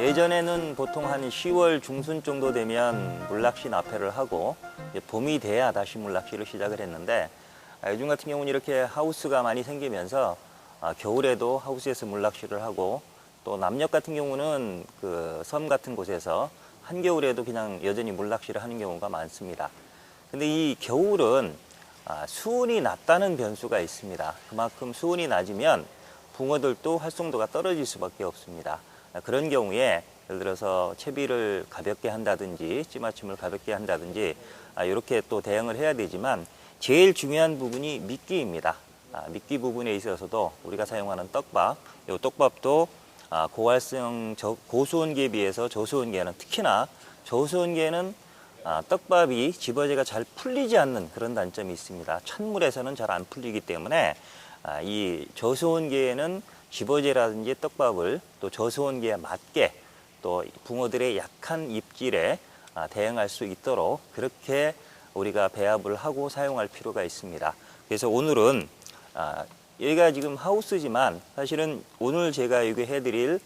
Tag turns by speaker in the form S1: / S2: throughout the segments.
S1: 예전에는 보통 한 10월 중순 정도 되면 물낚시 납회를 하고 봄이 돼야 다시 물낚시를 시작을 했는데, 요즘 같은 경우는 이렇게 하우스가 많이 생기면서 겨울에도 하우스에서 물낚시를 하고, 또 남녘 같은 경우는 그 섬 같은 곳에서 한겨울에도 그냥 여전히 물낚시를 하는 경우가 많습니다. 근데 이 겨울은 수온이 낮다는 변수가 있습니다. 그만큼 수온이 낮으면 붕어들도 활성도가 떨어질 수밖에 없습니다. 그런 경우에 예를 들어서 채비를 가볍게 한다든지 찌맞춤을 가볍게 한다든지 이렇게 또 대응을 해야 되지만, 제일 중요한 부분이 미끼입니다. 미끼 부분에 있어서도 우리가 사용하는 떡밥, 이 떡밥도 고활성 고수온계에 비해서 저수온계는, 특히나 저수온계는 떡밥이 집어제가 잘 풀리지 않는 그런 단점이 있습니다. 찬물에서는 잘 안 풀리기 때문에 이 저수온계에는 집어제라든지 떡밥을 또 저수온계에 맞게 또 붕어들의 약한 입질에 대응할 수 있도록 그렇게 우리가 배합을 하고 사용할 필요가 있습니다. 그래서 오늘은 여기가 지금 하우스지만 사실은 오늘 제가 여기 해드릴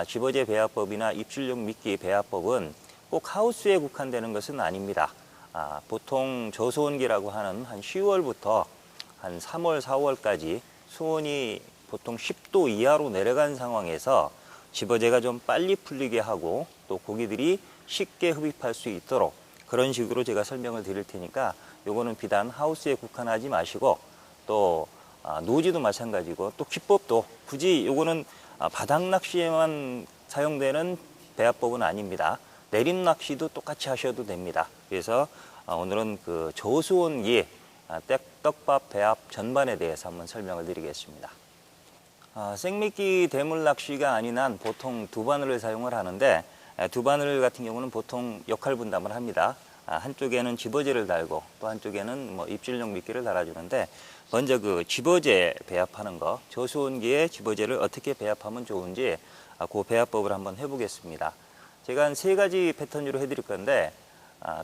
S1: 집어제 배합법이나 입출용 미끼 배합법은 꼭 하우스에 국한되는 것은 아닙니다. 보통 저수온기라고 하는 한 10월부터 한 3월, 4월까지 수온이 보통 10도 이하로 내려간 상황에서 집어제가 좀 빨리 풀리게 하고 또 고기들이 쉽게 흡입할 수 있도록 그런 식으로 제가 설명을 드릴 테니까, 요거는 비단 하우스에 국한하지 마시고, 또 노지도 마찬가지고, 또 기법도 굳이 요거는 바닥 낚시에만 사용되는 배합법은 아닙니다. 내림 낚시도 똑같이 하셔도 됩니다. 그래서 오늘은 그 저수온기 떡밥 배합 전반에 대해서 한번 설명을 드리겠습니다. 생미끼 대물 낚시가 아닌 한 보통 두 바늘을 사용을 하는데, 두 바늘 같은 경우는 보통 역할 분담을 합니다. 한쪽에는 집어제를 달고 또 한쪽에는 뭐 입질용 미끼를 달아주는데, 먼저 그 집어제 배합하는 거, 저수온기에 집어제를 어떻게 배합하면 좋은지 그 배합법을 한번 해보겠습니다. 제가 한 3가지 패턴으로 해드릴 건데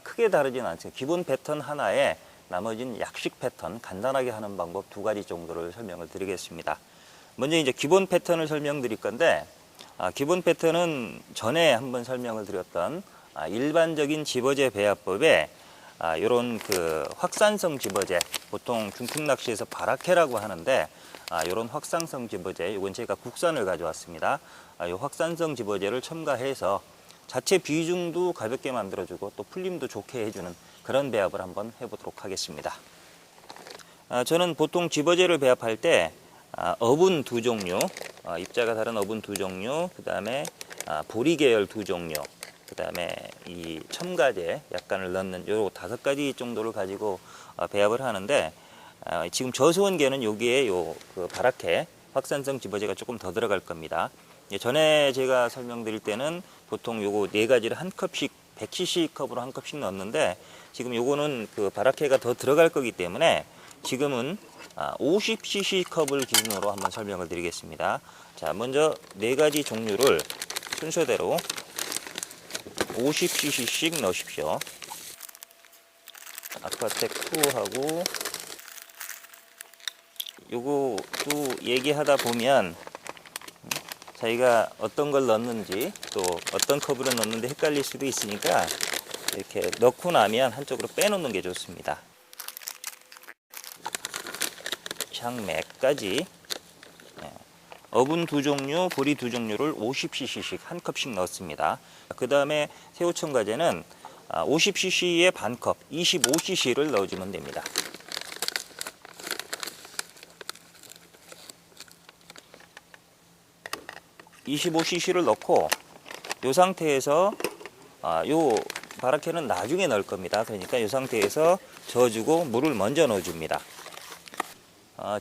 S1: 크게 다르진 않죠. 기본 패턴 하나에 나머지는 약식 패턴, 간단하게 하는 방법 2가지 정도를 설명을 드리겠습니다. 먼저 이제 기본 패턴을 설명드릴 건데, 기본 패턴은 전에 한번 설명을 드렸던 일반적인 집어제 배합법에 이런 그 확산성 집어제, 보통 중풍 낚시에서 바라케라고 하는데, 이런 확산성 집어제, 이건 제가 국산을 가져왔습니다. 이 확산성 집어제를 첨가해서 자체 비중도 가볍게 만들어주고 또 풀림도 좋게 해주는 그런 배합을 한번 해보도록 하겠습니다. 저는 보통 집어제를 배합할 때 어분 2종류, 입자가 다른 어분 2종류, 그 다음에 보리 계열 2종류, 그 다음에 이 첨가제 약간을 넣는 요 5가지 정도를 가지고 배합을 하는데, 지금 저수온계는 여기에 그 바라케 확산성 집어제가 조금 더 들어갈 겁니다. 전에 제가 설명드릴 때는 보통 요거 4가지를 한 컵씩 100cc 컵으로 한 컵씩 넣었는데, 지금 요거는 그 바라케가 더 들어갈 거기 때문에 지금은 50cc 컵을 기준으로 한번 설명을 드리겠습니다. 자, 먼저 4가지 종류를 순서대로 50cc씩 넣으십시오. 아쿠아텍 2하고, 요거도 얘기하다 보면 자기가 어떤 걸 넣는지 또 어떤 컵으로 넣는데 헷갈릴 수도 있으니까 이렇게 넣고 나면 한쪽으로 빼놓는 게 좋습니다. 장맥까지 어분 2종류, 보리 2종류를 50cc씩 한 컵씩 넣습니다. 그 다음에 새우 첨가제는 50cc에 반컵, 25cc를 넣어주면 됩니다. (25cc를) 넣고, 이 상태에서 요 바라케는 나중에 넣을 겁니다. 그러니까 이 상태에서 저어주고 물을 먼저 넣어줍니다.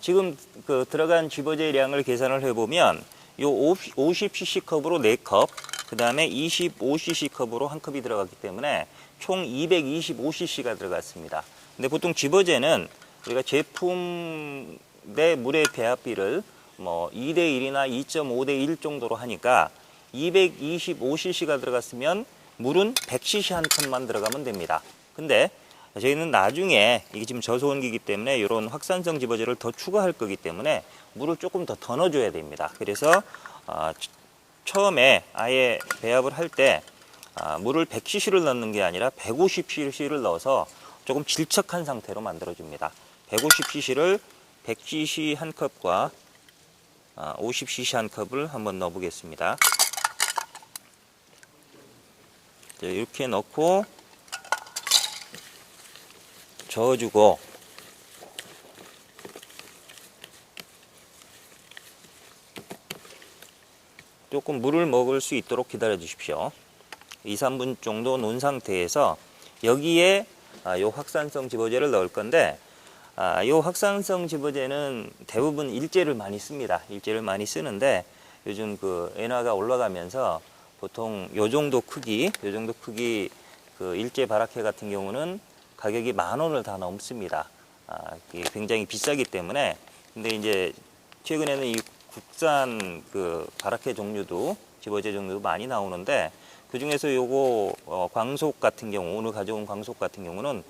S1: 지금 그 들어간 집어제량을 계산을 해보면 요 50cc 컵으로 4컵, 그 다음에 25cc 컵으로 한 컵이 들어갔기 때문에 총 225cc가 들어갔습니다. 근데 보통 집어제는 우리가 제품 내 물의 배합비를 뭐 2대1이나 2.5대1 정도로 하니까 225cc가 들어갔으면 물은 100cc 한 컵만 들어가면 됩니다. 근데 저희는 나중에 이게 지금 저소온기이기 때문에 이런 확산성 집어제를 더 추가할 거기 때문에 물을 조금 더 넣어줘야 됩니다. 그래서 처음에 아예 배합을 할 때 물을 100cc를 넣는 게 아니라 150cc를 넣어서 조금 질척한 상태로 만들어줍니다. 150cc를 100cc 한 컵과 50cc 한 컵을 한번 넣어보겠습니다. 이렇게 넣고 저어주고 조금 물을 먹을 수 있도록 기다려 주십시오. 2, 3분 정도 놓은 상태에서 여기에 이 확산성 집어제를 넣을 건데 이 확산성 집어제는 대부분 일제를 많이 씁니다. 일제를 많이 쓰는데 요즘 그 엔화가 올라가면서 보통 요 정도 크기 그 일제 바라케 같은 경우는 가격이 10,000원을 다 넘습니다. 굉장히 비싸기 때문에. 근데 이제 최근에는 이 국산 그 바라케 종류도 집어제 종류도 많이 나오는데 그 중에서 요거 광속 같은 경우 오늘 가져온 광속 같은 경우는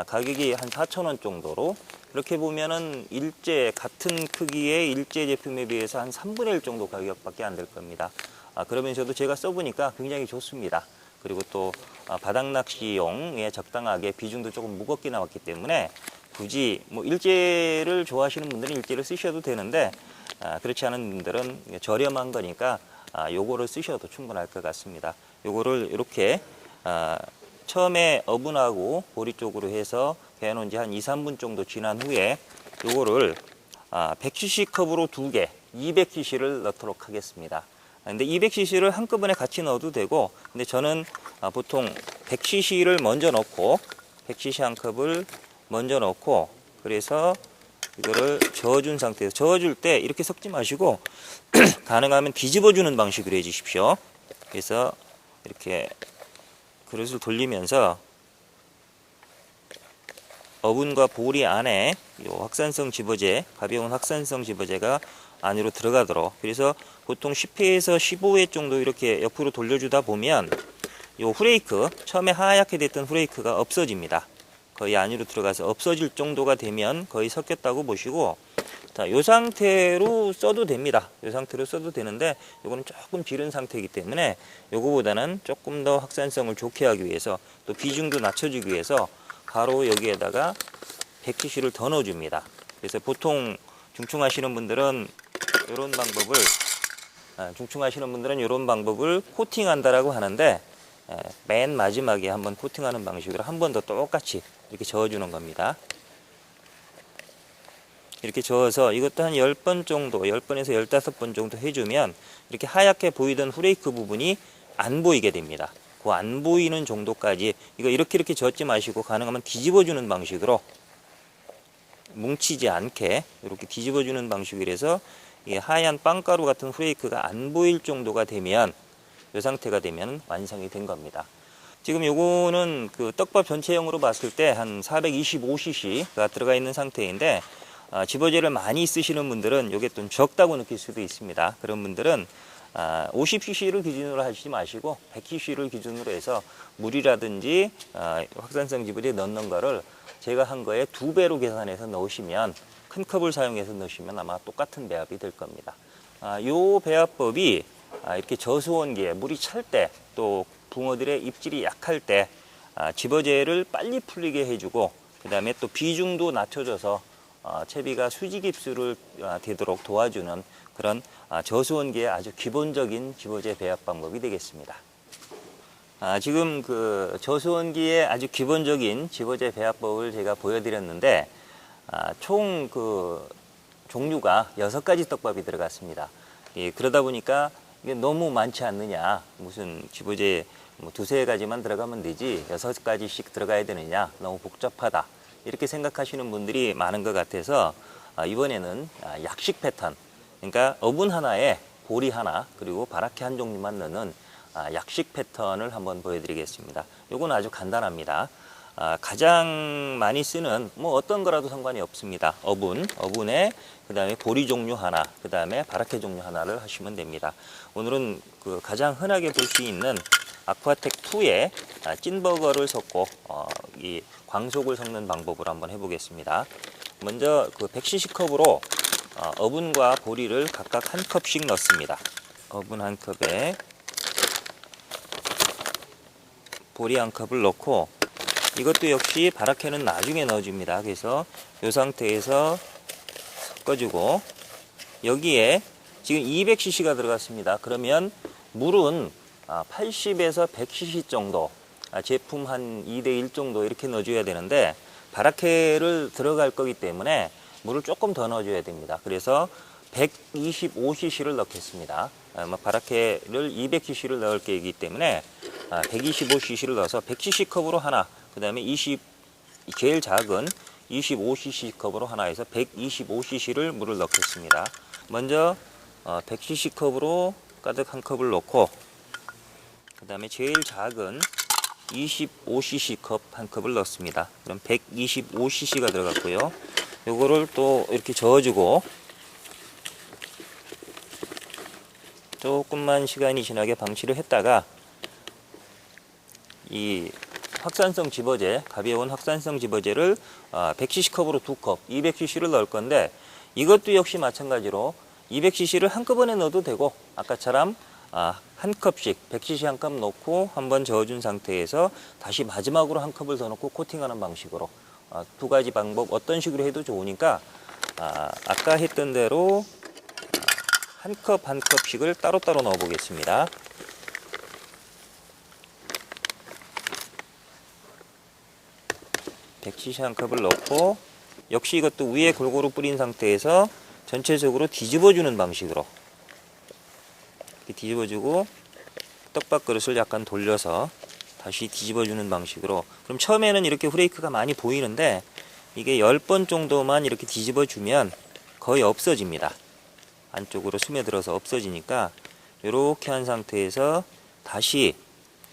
S1: 가격이 한 4,000원 정도로 이렇게 보면은 일제 같은 크기의 일제 제품에 비해서 한 3분의 1 정도 가격밖에 안 될 겁니다. 그러면서도 제가 써보니까 굉장히 좋습니다. 그리고 또 바닥 낚시용에 적당하게 비중도 조금 무겁게 나왔기 때문에 굳이 뭐 일제를 좋아하시는 분들은 일제를 쓰셔도 되는데 그렇지 않은 분들은 저렴한 거니까 요거를 쓰셔도 충분할 것 같습니다. 요거를 이렇게 처음에 어분하고 보리 쪽으로 해서 배워놓은 지 한 2, 3분 정도 지난 후에 요거를 100cc 컵으로 2개 200cc를 넣도록 하겠습니다. 근데 200cc를 한꺼번에 같이 넣어도 되고 근데 저는 보통 100cc를 먼저 넣고 100cc 한 컵을 먼저 넣고 그래서 이거를 저어준 상태에서 저어줄 때 이렇게 섞지 마시고 가능하면 뒤집어주는 방식으로 해주십시오. 그래서 이렇게 그릇을 돌리면서 어분과 보리 안에 이 확산성 집어제, 가벼운 확산성 집어제가 안으로 들어가도록 그래서 보통 10회에서 15회 정도 이렇게 옆으로 돌려주다 보면 이 후레이크, 처음에 하얗게 됐던 후레이크가 없어집니다. 거의 안으로 들어가서 없어질 정도가 되면 거의 섞였다고 보시고 자, 이 상태로 써도 됩니다. 이 상태로 써도 되는데 이거는 조금 지른 상태이기 때문에 이거보다는 조금 더 확산성을 좋게 하기 위해서 또 비중도 낮춰주기 위해서 바로 여기에다가 100cc를 더 넣어줍니다. 그래서 보통 중충하시는 분들은 이런 방법을 코팅한다라고 하는데 맨 마지막에 한번 코팅하는 방식으로 한 번 더 똑같이 이렇게 저어주는 겁니다. 이렇게 저어서 이것도 한 10번 정도, 10번에서 15번 정도 해주면 이렇게 하얗게 보이던 후레이크 부분이 안 보이게 됩니다. 그 안 보이는 정도까지 이거 이렇게 저었지 마시고 가능하면 뒤집어주는 방식으로 뭉치지 않게 이렇게 뒤집어주는 방식으로 해서 이 하얀 빵가루 같은 후레이크가 안 보일 정도가 되면 이 상태가 되면 완성이 된 겁니다. 지금 요거는 그 떡밥 전체용으로 봤을 때 한 425cc가 들어가 있는 상태인데 집어제를 많이 쓰시는 분들은 이게 좀 적다고 느낄 수도 있습니다. 그런 분들은 50cc를 기준으로 하시지 마시고 100cc를 기준으로 해서 물이라든지 확산성 집어제 넣는 거를 제가 한 거에 2배로 계산해서 넣으시면 큰 컵을 사용해서 넣으시면 아마 똑같은 배합이 될 겁니다. 이 배합법이 이렇게 저수온기에 물이 찰 때 또 붕어들의 입질이 약할 때 집어제를 빨리 풀리게 해주고 그 다음에 또 비중도 낮춰줘서 채비가 수직 입수를 되도록 도와주는 그런 저수온기의 아주 기본적인 집어제 배합 방법이 되겠습니다. 지금 그 저수온기의 아주 기본적인 집어제 배합법을 제가 보여드렸는데 총 그 종류가 6가지 떡밥이 들어갔습니다. 그러다 보니까 이게 너무 많지 않느냐, 무슨 집어제 뭐 2, 3가지만 들어가면 되지 6가지씩 들어가야 되느냐, 너무 복잡하다 이렇게 생각하시는 분들이 많은 것 같아서 이번에는 약식 패턴, 그러니까 어분 하나에 보리 하나 그리고 바라케 한 종류만 넣는 약식 패턴을 한번 보여드리겠습니다. 이건 아주 간단합니다. 가장 많이 쓰는 뭐 어떤 거라도 상관이 없습니다. 어분에 그 다음에 보리 종류 하나, 그 다음에 바라케 종류 하나를 하시면 됩니다. 오늘은 그 가장 흔하게 볼 수 있는 아쿠아텍2에 찐버거를 섞고 이 광속을 섞는 방법으로 한번 해보겠습니다. 먼저 그 100cc 컵으로 어분과 보리를 각각 한 컵씩 넣습니다. 어분 한 컵에 보리 한 컵을 넣고, 이것도 역시 바라케는 나중에 넣어줍니다. 그래서 이 상태에서 섞어주고, 여기에 지금 200cc가 들어갔습니다. 그러면 물은 80에서 100cc 정도, 제품 한 2대1 정도 이렇게 넣어줘야 되는데, 바라케를 들어갈 거기 때문에 물을 조금 더 넣어줘야 됩니다. 그래서 125cc를 넣겠습니다. 바라케를 200cc를 넣을 계획이기 때문에 125cc를 넣어서 100cc 컵으로 하나, 그 다음에 제일 작은 25cc 컵으로 하나 해서 125cc를 물을 넣겠습니다. 먼저 100cc 컵으로 가득 한 컵을 넣고, 그 다음에 제일 작은 25cc 컵 한 컵을 넣습니다. 그럼 125cc가 들어갔고요. 요거를 또 이렇게 저어주고 조금만 시간이 지나게 방치를 했다가 이 확산성 집어제, 가벼운 확산성 집어제를 100cc 컵으로 2컵, 200cc를 넣을 건데, 이것도 역시 마찬가지로 200cc를 한꺼번에 넣어도 되고, 아까처럼 한 컵씩 100cc 한 컵 넣고 한번 저어준 상태에서 다시 마지막으로 한 컵을 더 넣고 코팅하는 방식으로, 두 가지 방법 어떤 식으로 해도 좋으니까 아까 했던 대로 한 컵 한 컵씩을 따로따로 넣어 보겠습니다. 백cc 한 컵을 넣고, 역시 이것도 위에 골고루 뿌린 상태에서 전체적으로 뒤집어주는 방식으로 이렇게 뒤집어주고, 떡밥 그릇을 약간 돌려서 다시 뒤집어주는 방식으로. 그럼 처음에는 이렇게 후레이크가 많이 보이는데, 이게 10번 정도만 이렇게 뒤집어주면 거의 없어집니다. 안쪽으로 스며들어서 없어지니까 이렇게 한 상태에서 다시,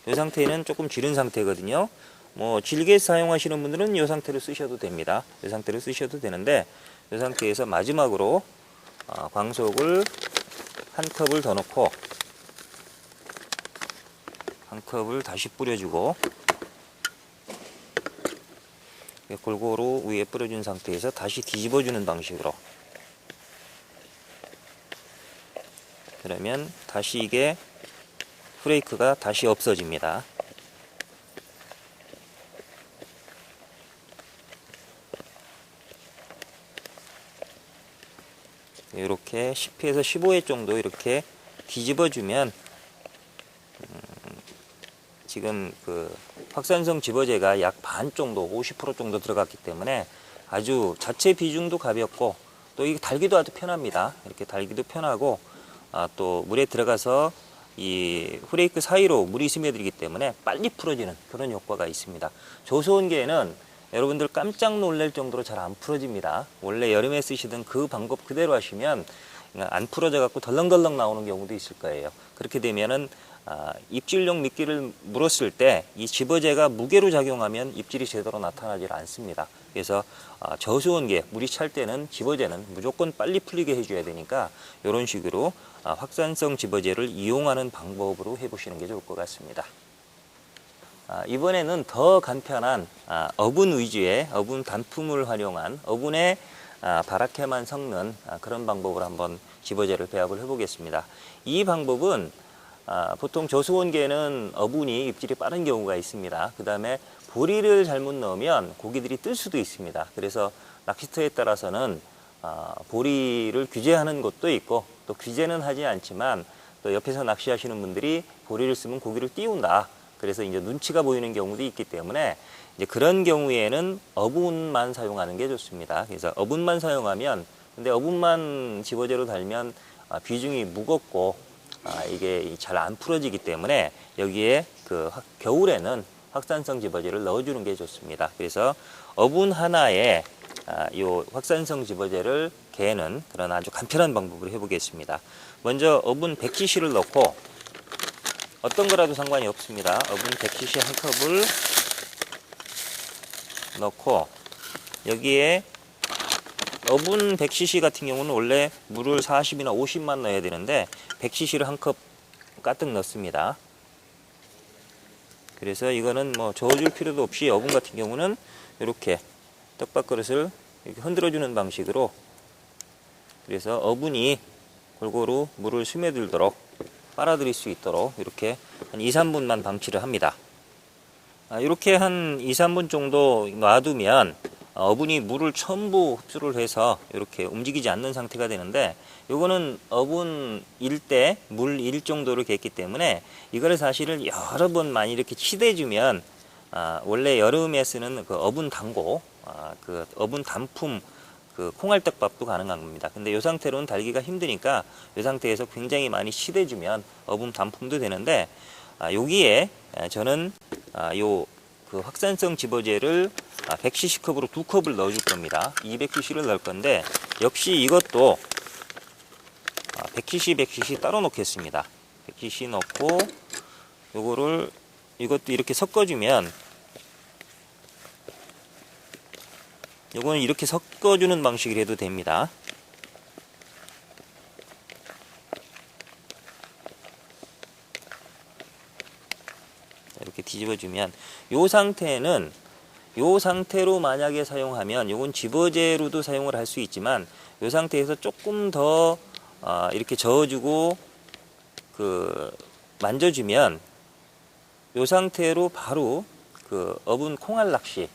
S1: 이 상태는 조금 질은 상태거든요. 뭐 질게 사용하시는 분들은 이 상태로 쓰셔도 됩니다. 이 상태로 쓰셔도 되는데, 이 상태에서 마지막으로 광속을 한 컵을 더 넣고 한 컵을 다시 뿌려주고, 골고루 위에 뿌려준 상태에서 다시 뒤집어주는 방식으로. 그러면 다시 이게 후레이크가 다시 없어집니다. 이렇게 10회에서 15회 정도 이렇게 뒤집어주면, 지금 그 확산성 집어제가 약 반 정도, 50% 정도 들어갔기 때문에 아주 자체 비중도 가볍고, 또 이게 달기도 아주 편합니다. 이렇게 달기도 편하고, 또 물에 들어가서 이 후레이크 사이로 물이 스며들기 때문에 빨리 풀어지는 그런 효과가 있습니다. 저수온계는 여러분들 깜짝 놀랄 정도로 잘 안 풀어집니다. 원래 여름에 쓰시던 그 방법 그대로 하시면 안 풀어져 갖고 덜렁덜렁 나오는 경우도 있을 거예요. 그렇게 되면은 입질용 미끼를 물었을 때 이 집어제가 무게로 작용하면 입질이 제대로 나타나질 않습니다. 그래서 저수온계 물이 찰 때는 집어제는 무조건 빨리 풀리게 해줘야 되니까, 이런 식으로 확산성 집어제를 이용하는 방법으로 해보시는 게 좋을 것 같습니다. 이번에는 더 간편한 어분 위주의 어분 단품을 활용한 어분에 바라케만 섞는 그런 방법으로 한번 집어제를 배합을 해보겠습니다. 이 방법은 보통 저수온계는 어분이 입질이 빠른 경우가 있습니다. 그 다음에 보리를 잘못 넣으면 고기들이 뜰 수도 있습니다. 그래서 낚시터에 따라서는 보리를 규제하는 곳도 있고, 또 규제는 하지 않지만 또 옆에서 낚시하시는 분들이 보리를 쓰면 고기를 띄운다, 그래서 이제 눈치가 보이는 경우도 있기 때문에 이제 그런 경우에는 어분만 사용하는 게 좋습니다. 그래서 어분만 사용하면, 근데 어분만 집어제로 달면 비중이 무겁고 이게 잘 안 풀어지기 때문에 여기에 그 겨울에는 확산성 집어제를 넣어주는 게 좋습니다. 그래서 어분 하나에 이 확산성 집어제를 개는 그런 아주 간편한 방법으로 해보겠습니다. 먼저 어분 100cc를 넣고, 어떤 거라도 상관이 없습니다. 어분 100cc 한 컵을 넣고 여기에 어분 100cc 같은 경우는 원래 물을 40이나 50만 넣어야 되는데 100cc를 한 컵 가득 넣습니다. 그래서 이거는 뭐 저어줄 필요도 없이 어분 같은 경우는 이렇게 떡밥 그릇을 이렇게 흔들어주는 방식으로, 그래서 어분이 골고루 물을 스며들도록 빨아들일 수 있도록 이렇게 한 2, 3분만 방치를 합니다. 이렇게 한 2, 3분 정도 놔두면 어분이 물을 전부 흡수를 해서 이렇게 움직이지 않는 상태가 되는데, 요거는 어분 1대 물 1 정도로 됐기 때문에 이거를 사실은 여러 번 많이 이렇게 치대주면 원래 여름에 쓰는 그 어분 단고, 그 어분 단품 그 콩알떡밥도 가능한 겁니다. 근데 이 상태로는 달기가 힘드니까 이 상태에서 굉장히 많이 치대주면 어분 단품도 되는데, 여기에 저는 요 그 확산성 집어제를 100cc 컵으로 2컵을 넣어줄 겁니다. 200cc를 넣을 건데 역시 이것도 100cc 따로 넣겠습니다. 100cc 넣고 요거를 이것도 이렇게 섞어주면, 요거는 이렇게 섞어주는 방식으로 해도 됩니다. 이렇게 뒤집어주면 요 상태는, 요 상태로 만약에 사용하면 요건 집어제로도 사용을 할 수 있지만 요 상태에서 조금 더 이렇게 저어주고 그 만져주면 요 상태로 바로 그 어분 콩알 낚시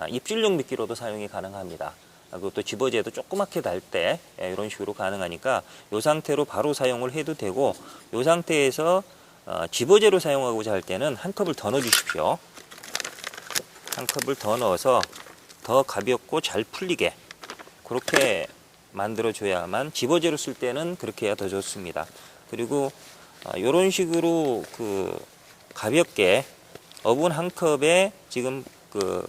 S1: 입질용 미끼로도 사용이 가능합니다. 그것도 집어제도 조그맣게 달 때 이런 식으로 가능하니까 요 상태로 바로 사용을 해도 되고, 요 상태에서 집어제로 사용하고자 할 때는 한 컵을 더 넣어 주십시오. 한 컵을 더 넣어서 더 가볍고 잘 풀리게 그렇게 만들어 줘야만, 집어제로 쓸 때는 그렇게 해야 더 좋습니다. 그리고 이런 식으로 그 가볍게 어분 한 컵에 지금 그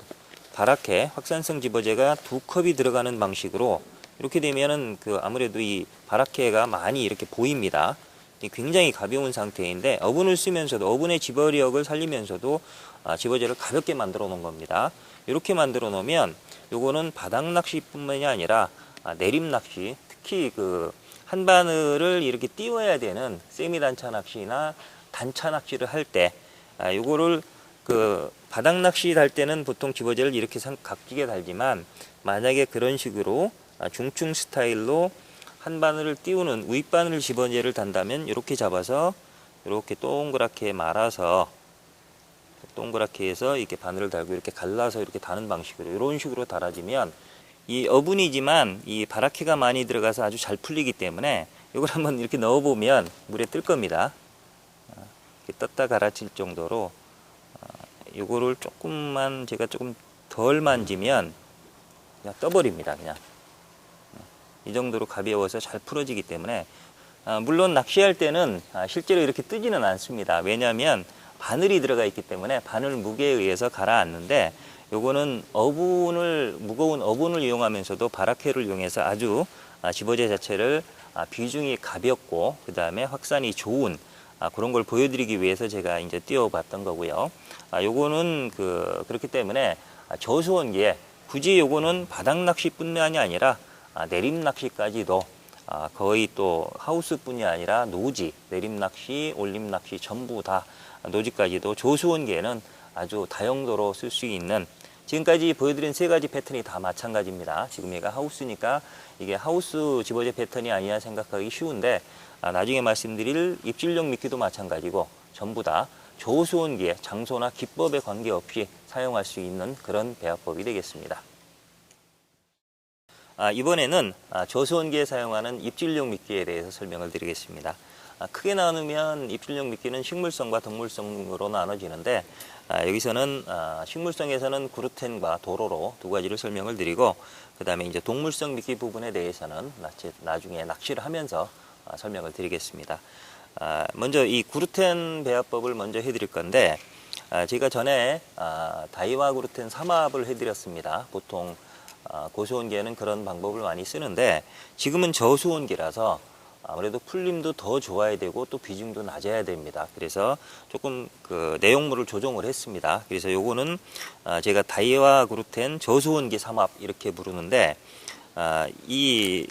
S1: 바라케 확산성 집어제가 2컵이 들어가는 방식으로 이렇게 되면은 그 아무래도 이 바라케가 많이 이렇게 보입니다. 굉장히 가벼운 상태인데 어분을 쓰면서도 어분의 집어력을 살리면서도 집어제를 가볍게 만들어 놓은 겁니다. 이렇게 만들어 놓으면 요거는 바닥 낚시뿐만이 아니라 내림 낚시, 특히 그 한 바늘을 이렇게 띄워야 되는 세미 단차 낚시나 단차 낚시를 할 때 요거를 그 바닥 낚시 달 때는 보통 집어제를 이렇게 각지게 달지만, 만약에 그런 식으로 중충 스타일로 한 바늘을 띄우는 윗바늘 집어제를 단다면 이렇게 잡아서 이렇게 동그랗게 말아서 동그랗게 해서 이렇게 바늘을 달고 이렇게 갈라서 이렇게 다는 방식으로 이런 식으로 달아지면 이 어분이지만 이 바라케가 많이 들어가서 아주 잘 풀리기 때문에 이걸 한번 이렇게 넣어보면 물에 뜰 겁니다. 이렇게 떴다 갈아칠 정도로 이거를 조금만 제가 조금 덜 만지면 그냥 떠버립니다. 그냥 이 정도로 가벼워서 잘 풀어지기 때문에 물론 낚시할 때는 실제로 이렇게 뜨지는 않습니다. 왜냐하면 바늘이 들어가 있기 때문에 바늘 무게에 의해서 가라앉는데, 요거는 어분을 무거운 어분을 이용하면서도 바라케를 이용해서 아주 집어제 자체를 비중이 가볍고 그 다음에 확산이 좋은 그런 걸 보여드리기 위해서 제가 이제 띄워봤던 거고요. 요거는 그렇기 때문에 저수온기에 굳이 요거는 바닥 낚시뿐만이 아니라 내림 낚시까지도 거의 또 하우스뿐이 아니라 노지, 내림 낚시, 올림 낚시 전부 다 노지까지도 저수온기에는 아주 다용도로 쓸 수 있는, 지금까지 보여드린 세 가지 패턴이 다 마찬가지입니다. 지금 얘가 하우스니까 이게 하우스 집어제 패턴이 아니야 생각하기 쉬운데, 나중에 말씀드릴 입질용 미끼도 마찬가지고 전부 다 저수온기에 장소나 기법에 관계없이 사용할 수 있는 그런 배합법이 되겠습니다. 이번에는 저수온기에 사용하는 입질용 미끼에 대해서 설명을 드리겠습니다. 크게 나누면 입질용 미끼는 식물성과 동물성으로 나눠지는데, 여기서는 식물성에서는 그루텐과 도로로 두 가지를 설명을 드리고, 그 다음에 이제 동물성 미끼 부분에 대해서는 나중에 낚시를 하면서 설명을 드리겠습니다. 먼저 이 그루텐 배합법을 먼저 해드릴 건데, 제가 전에 다이와 그루텐 삼합을 해드렸습니다. 보통 고수온기에는 그런 방법을 많이 쓰는데, 지금은 저수온기라서 아무래도 풀림도 더 좋아야 되고 또 비중도 낮아야 됩니다. 그래서 조금 그 내용물을 조정을 했습니다. 그래서 요거는 제가 다이와 그루텐 저수온기 삼합 이렇게 부르는데, 이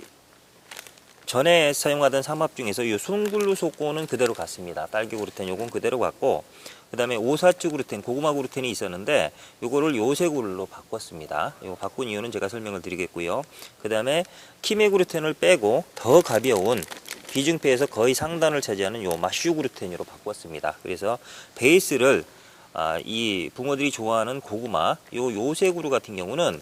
S1: 전에 사용하던 삼합 중에서 이 순글루소코는 그대로 갔습니다. 딸기 그루텐 요건 그대로 갔고, 그 다음에 오사츠 그루텐, 고구마 그루텐이 있었는데 요거를 요세굴로 바꿨습니다. 이거 바꾼 이유는 제가 설명을 드리겠고요. 그 다음에 키메 그루텐을 빼고 더 가벼운 비중패에서 거의 상단을 차지하는 요 마슈 그루텐으로 바꿨습니다. 그래서 베이스를 이 붕어들이 좋아하는 고구마, 요 요세구루 같은 경우는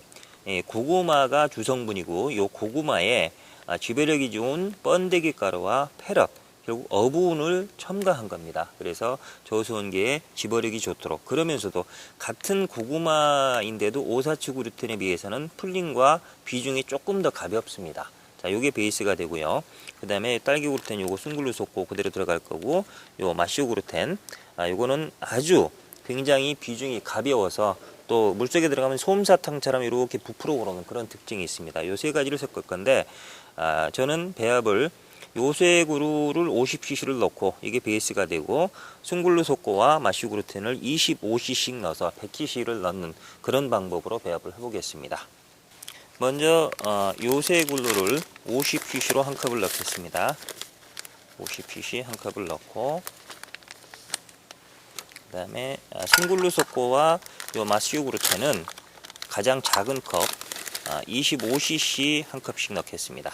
S1: 고구마가 주성분이고 요 고구마에 지배력이 좋은 번데기 가루와 패럿, 결국 어부운을 첨가한 겁니다. 그래서 저수온기에 지배력이 좋도록, 그러면서도 같은 고구마인데도 오사츠 그루텐에 비해서는 풀림과 비중이 조금 더 가볍습니다. 자, 요게 베이스가 되고요. 그 다음에 딸기 그루텐 요거 순글루소코 그대로 들어갈 거고, 요 마쇼 그루텐, 요거는 아주 굉장히 비중이 가벼워서 또 물속에 들어가면 솜사탕처럼 이렇게 부풀어 오르는 그런 특징이 있습니다. 요 세 가지를 섞을 건데, 저는 배합을 요세구루를 50cc를 넣고 이게 베이스가 되고, 순글루소코와 마슈 그루텐을 25cc 넣어서 100cc를 넣는 그런 방법으로 배합을 해보겠습니다. 먼저 요세굴루를 50cc로 한 컵을 넣겠습니다. 50cc 한 컵을 넣고, 그 다음에 순글루소코와 요 마슈 그루텐은 가장 작은 컵 25cc 한 컵씩 넣겠습니다.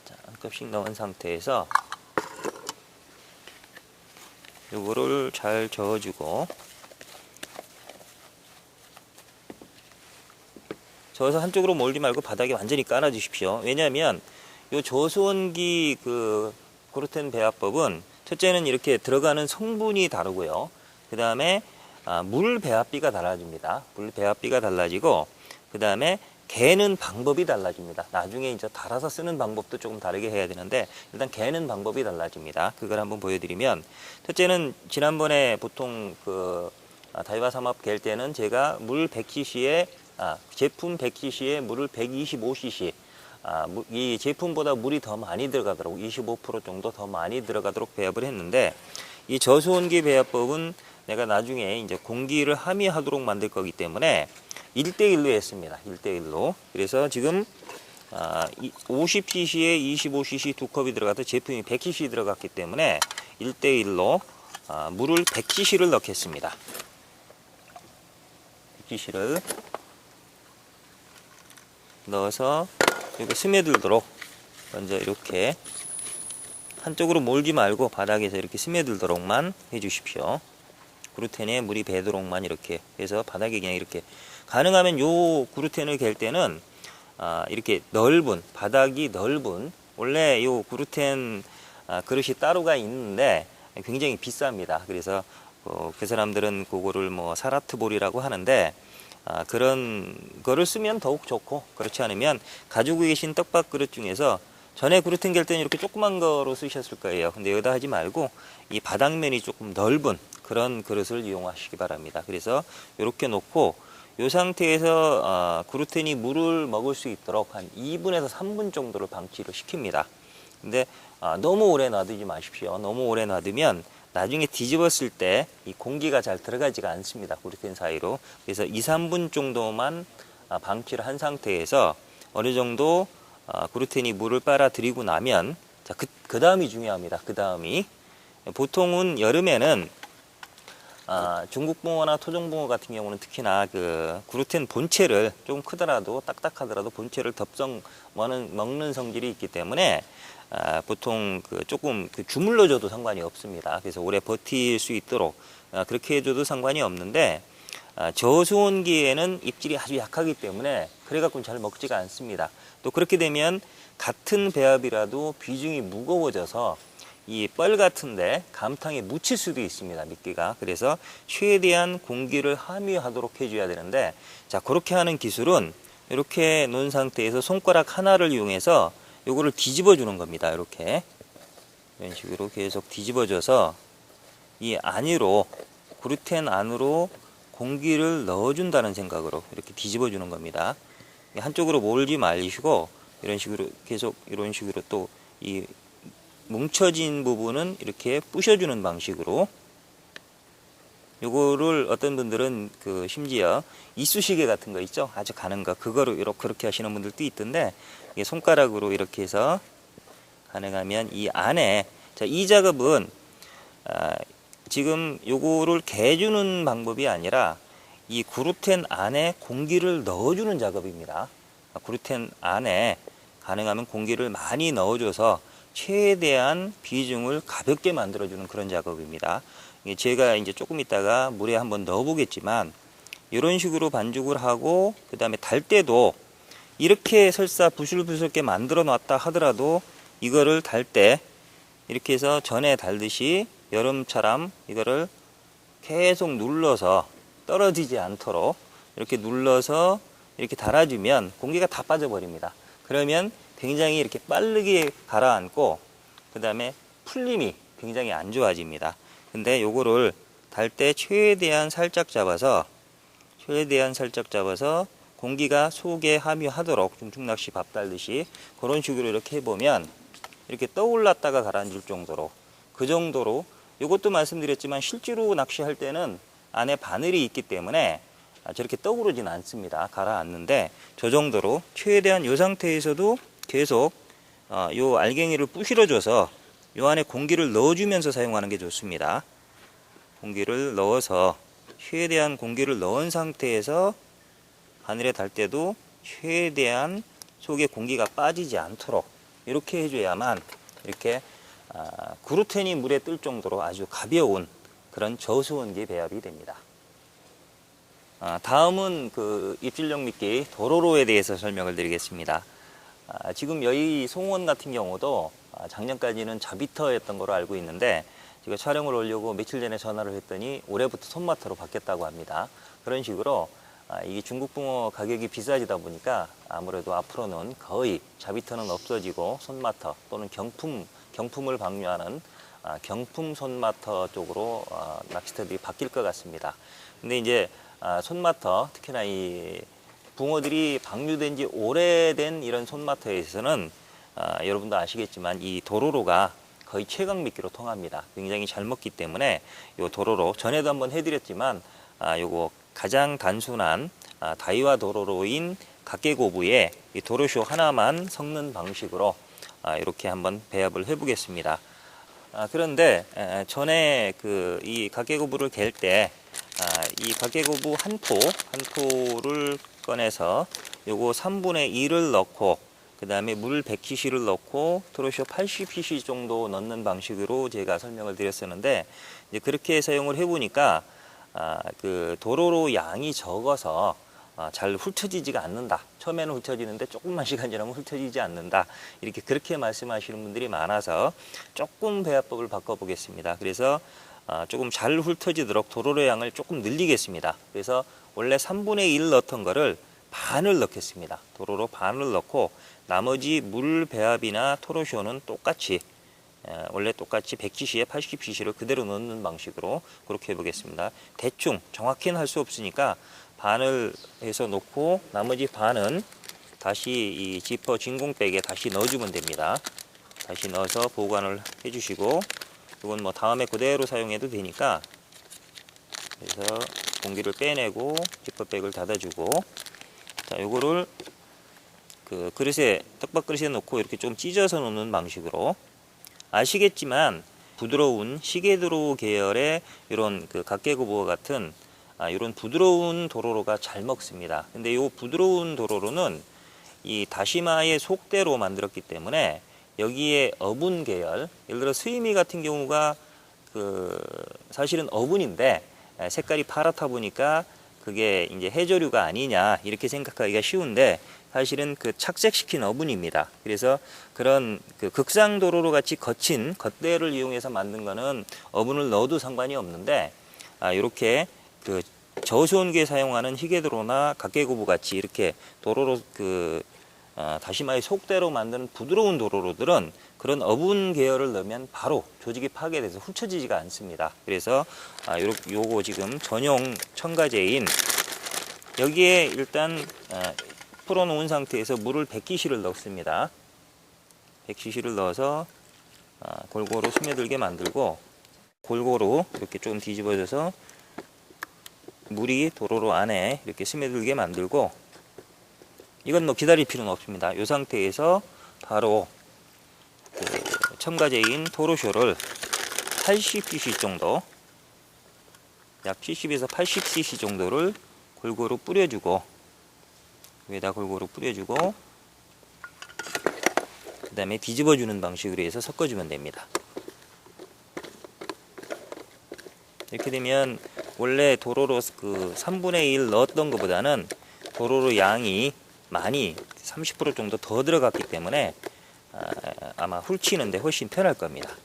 S1: 자, 한 컵씩 넣은 상태에서 요거를 잘 저어주고, 저어서 한쪽으로 몰지 말고 바닥에 완전히 깔아 주십시오. 왜냐하면 요 저수온기 그 그루텐 배합법은 첫째는 이렇게 들어가는 성분이 다르고요. 그 다음에 물 배합비가 달라집니다. 물 배합비가 달라지고, 그 다음에 개는 방법이 달라집니다. 나중에 이제 달아서 쓰는 방법도 조금 다르게 해야 되는데, 일단 개는 방법이 달라집니다. 그걸 한번 보여드리면, 첫째는 지난번에 보통 그 다이와 삼합 갤 때는 제가 물 100cc에 제품 100cc에 물을 125cc, 이 제품보다 물이 더 많이 들어가도록 25% 정도 더 많이 들어가도록 배합을 했는데, 이 저수온기 배합법은 내가 나중에 이제 공기를 함유하도록 만들 거기 때문에 1대1로 했습니다. 1대1로. 그래서 지금 50cc에 25cc 두 컵이 들어가서 제품이 100cc 들어갔기 때문에 1대1로 물을 100cc를 넣겠습니다. 100cc를 넣어서 이렇게 스며들도록 먼저 이렇게 한쪽으로 몰지 말고 바닥에서 이렇게 스며들도록만 해주십시오. 그루텐에 물이 배도록만 이렇게 해서 바닥에 그냥 이렇게, 가능하면 요 그루텐을 갤 때는 이렇게 넓은, 바닥이 넓은, 원래 요 그루텐 그릇이 따로가 있는데 굉장히 비쌉니다. 그래서 그 사람들은 그거를 뭐 사라트볼이라고 하는데, 그런 거를 쓰면 더욱 좋고, 그렇지 않으면 가지고 계신 떡밥 그릇 중에서 전에 그루텐 갤 때는 이렇게 조그만 거로 쓰셨을 거예요. 근데 여기다 하지 말고 이 바닥면이 조금 넓은 그런 그릇을 이용하시기 바랍니다. 그래서 이렇게 놓고 이 상태에서 그루텐이 물을 먹을 수 있도록 한 2분에서 3분 정도를 방치를 시킵니다. 근데 너무 오래 놔두지 마십시오. 너무 오래 놔두면 나중에 뒤집었을 때 이 공기가 잘 들어가지가 않습니다. 그루텐 사이로. 그래서 2, 3분 정도만 방치를 한 상태에서 어느 정도 그루텐이 물을 빨아들이고 나면, 자, 그 다음이 중요합니다. 그 다음이, 보통은 여름에는 중국 붕어나 토종 붕어 같은 경우는 특히나 그 그루텐 본체를 조금 크더라도 딱딱하더라도 본체를 먹는 성질이 있기 때문에 보통 그 조금 주물러 줘도 상관이 없습니다. 그래서 오래 버틸 수 있도록 그렇게 해줘도 상관이 없는데, 저수온기에는 입질이 아주 약하기 때문에 그래갖고 잘 먹지가 않습니다. 또 그렇게 되면 같은 배합이라도 비중이 무거워져서 이 뻘 같은데 감탕에 묻힐 수도 있습니다. 미끼가. 그래서 최대한 공기를 함유하도록 해줘야 되는데, 자, 그렇게 하는 기술은 이렇게 놓은 상태에서 손가락 하나를 이용해서 요거를 뒤집어 주는 겁니다. 이렇게 이런 식으로 계속 뒤집어줘서 이 안으로, 그루텐 안으로 공기를 넣어준다는 생각으로 이렇게 뒤집어 주는 겁니다. 한쪽으로 몰지 말리시고 이런 식으로 계속 이런 식으로 또 이 뭉쳐진 부분은 이렇게 부셔주는 방식으로, 요거를 어떤 분들은 그 심지어 이쑤시개 같은 거 있죠, 아주 가는 거, 그거로 이렇게 그렇게 하시는 분들도 있던데, 이게 손가락으로 이렇게 해서 가능하면 이 안에, 자, 이 작업은 지금 요거를 개주는 방법이 아니라 이 그루텐 안에 공기를 넣어주는 작업입니다. 그루텐 안에 가능하면 공기를 많이 넣어줘서 최대한 비중을 가볍게 만들어주는 그런 작업입니다. 제가 이제 조금 있다가 물에 한번 넣어 보겠지만, 이런 식으로 반죽을 하고 그 다음에 달 때도 이렇게 설사 부슬부슬게 만들어 놨다 하더라도 이거를 달 때 이렇게 해서 전에 달듯이 여름처럼 이거를 계속 눌러서 떨어지지 않도록 이렇게 눌러서 이렇게 달아주면 공기가 다 빠져버립니다. 그러면 굉장히 이렇게 빠르게 가라앉고 그 다음에 풀림이 굉장히 안 좋아집니다. 근데 요거를 달 때 최대한 살짝 잡아서 공기가 속에 함유하도록 중중낚시 밥 달듯이 그런 식으로 이렇게 해보면 이렇게 떠올랐다가 가라앉을 정도로, 그 정도로, 요것도 말씀드렸지만 실제로 낚시할 때는 안에 바늘이 있기 때문에 저렇게 떠오르진 않습니다. 가라앉는데 저 정도로 최대한 요 상태에서도 계속 요 알갱이를 부실어줘서 요 안에 공기를 넣어주면서 사용하는 게 좋습니다. 공기를 넣어서 최대한 공기를 넣은 상태에서 바늘에 달 때도 최대한 속에 공기가 빠지지 않도록 이렇게 해줘야만 이렇게 그루텐이 물에 뜰 정도로 아주 가벼운 그런 저수온기 배합이 됩니다. 다음은 그 입질용 미끼 도로로에 대해서 설명을 드리겠습니다. 지금 여기 송원 같은 경우도 작년까지는 자비터였던 걸로 알고 있는데, 제가 촬영을 오려고 며칠 전에 전화를 했더니 올해부터 손마터로 바뀌었다고 합니다. 그런 식으로 이게 중국 붕어 가격이 비싸지다 보니까 아무래도 앞으로는 거의 자비터는 없어지고 손마터 또는 경품을 방류하는 경품 손마터 쪽으로 낚시터들이 바뀔 것 같습니다. 근데 이제 손마터, 특히나 이 붕어들이 방류된 지 오래된 이런 손마터에서는 여러분도 아시겠지만 이 도로로가 거의 최강 미끼로 통합니다. 굉장히 잘 먹기 때문에 요 도로로, 전에도 한번 해드렸지만 요거 가장 단순한 다이와 도로로인 각계고부에 이 도로쇼 하나만 섞는 방식으로 이렇게 한번 배합을 해 보겠습니다. 그런데 전에 그 이 각계고부를 갤 때 이 각계고부 한 포를 꺼내서 요거 3분의 1을 넣고 그 다음에 물 100cc를 넣고 도로쇼 80cc 정도 넣는 방식으로 제가 설명을 드렸었는데, 이제 그렇게 사용을 해보니까 그 도로로 양이 적어서 잘 훑혀지지가 않는다. 처음에는 훑혀지는데 조금만 시간 지나면 훑혀지지 않는다. 이렇게 그렇게 말씀하시는 분들이 많아서 조금 배합법을 바꿔보겠습니다. 그래서 조금 잘 훑어지도록 도로로 양을 조금 늘리겠습니다. 그래서 원래 3분의 1 넣던 거를 반을 넣겠습니다. 도로로 반을 넣고 나머지 물 배합이나 토로쇼는 똑같이 원래 똑같이 100cc에 80cc를 그대로 넣는 방식으로 그렇게 해보겠습니다. 대충 정확히는 할 수 없으니까 반을 해서 놓고 나머지 반은 다시 이 지퍼 진공백에 다시 넣어주면 됩니다. 다시 넣어서 보관을 해주시고, 이건 뭐 다음에 그대로 사용해도 되니까, 그래서 공기를 빼내고 지퍼백을 닫아주고, 자, 요거를 그 그릇에, 떡밥 그릇에 놓고 이렇게 좀 찢어서 놓는 방식으로, 아시겠지만 부드러운 시계도로 계열의 이런 그 각계고부와 같은 이런 부드러운 도로로가 잘 먹습니다. 근데 이 부드러운 도로로는 이 다시마의 속대로 만들었기 때문에 여기에 어분 계열, 예를 들어 스위미 같은 경우가 그 사실은 어분인데 색깔이 파랗다 보니까 그게 이제 해조류가 아니냐 이렇게 생각하기가 쉬운데, 사실은 그 착색시킨 어분입니다. 그래서 그런 그 극상도로로 같이 거친 겉대를 이용해서 만든 거는 어분을 넣어도 상관이 없는데, 이렇게 그 저수온기에 사용하는 희게도로나 각계고부 같이 이렇게 도로로 그 다시마의 속대로 만드는 부드러운 도로로들은 그런 어분 계열을 넣으면 바로 조직이 파괴돼서 훑혀지지가 않습니다. 그래서 요거 지금 전용 첨가제인 여기에 일단 풀어놓은 상태에서 물을 100cc를 넣습니다. 100cc를 넣어서 골고루 스며들게 만들고 골고루 이렇게 좀 뒤집어져서 물이 도로로 안에 이렇게 스며들게 만들고 이건 뭐 기다릴 필요는 없습니다. 이 상태에서 바로 그 첨가제인 토로쇼를 80cc 정도 약 70에서 80cc 정도를 골고루 뿌려주고 위에다 골고루 뿌려주고 그 다음에 뒤집어주는 방식으로 해서 섞어주면 됩니다. 이렇게 되면 원래 도로로 그 3분의 1 넣었던 것보다는 도로로 양이 많이 30% 정도 더 들어갔기 때문에 아마 훑치는데 훨씬 편할 겁니다.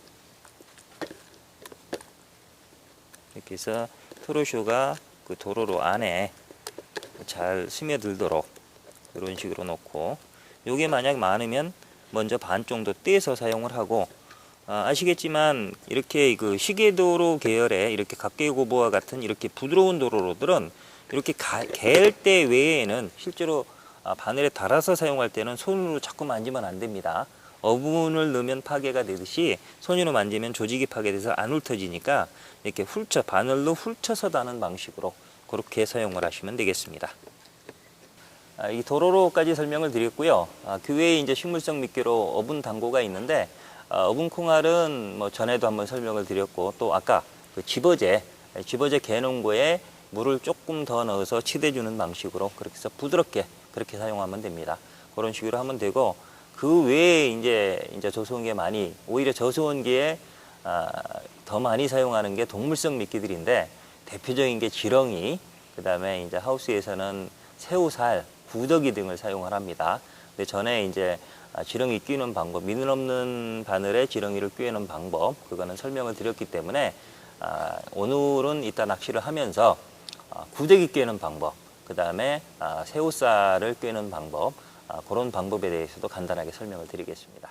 S1: 이렇게 해서 토로쇼가 그 도로로 안에 잘 스며들도록 이런 식으로 놓고 요게 만약 많으면 먼저 반 정도 떼서 사용을 하고 아시겠지만 이렇게 그 시계도로 계열의 이렇게 각계고보와 같은 이렇게 부드러운 도로로들은 이렇게 갤 때 외에는 실제로 바늘에 달아서 사용할 때는 손으로 자꾸 만지면 안 됩니다. 어분을 넣으면 파괴가 되듯이 손으로 만지면 조직이 파괴돼서 안 훑어지니까 이렇게 바늘로 훑쳐서 다는 방식으로 그렇게 사용을 하시면 되겠습니다. 이 도로로까지 설명을 드렸고요. 그 외에 이제 식물성 미끼로 어분 당고가 있는데 어분 콩알은 뭐 전에도 한번 설명을 드렸고 또 아까 그 집어제 개농고에 물을 조금 더 넣어서 치대주는 방식으로 그렇게 해서 부드럽게 그렇게 사용하면 됩니다. 그런 식으로 하면 되고 그 외에 이제 저수원기에 오히려 저수원기에 더 많이 사용하는 게 동물성 미끼들인데 대표적인 게 지렁이, 그 다음에 이제 하우스에서는 새우살, 구더기 등을 사용을 합니다. 근데 전에 이제 지렁이 끼우는 방법, 미는 없는 바늘에 지렁이를 꿰는 방법, 그거는 설명을 드렸기 때문에 오늘은 이따 낚시를 하면서 구더기 꿰는 방법, 그 다음에 새우살을 꿰는 방법, 그런 방법에 대해서도 간단하게 설명을 드리겠습니다.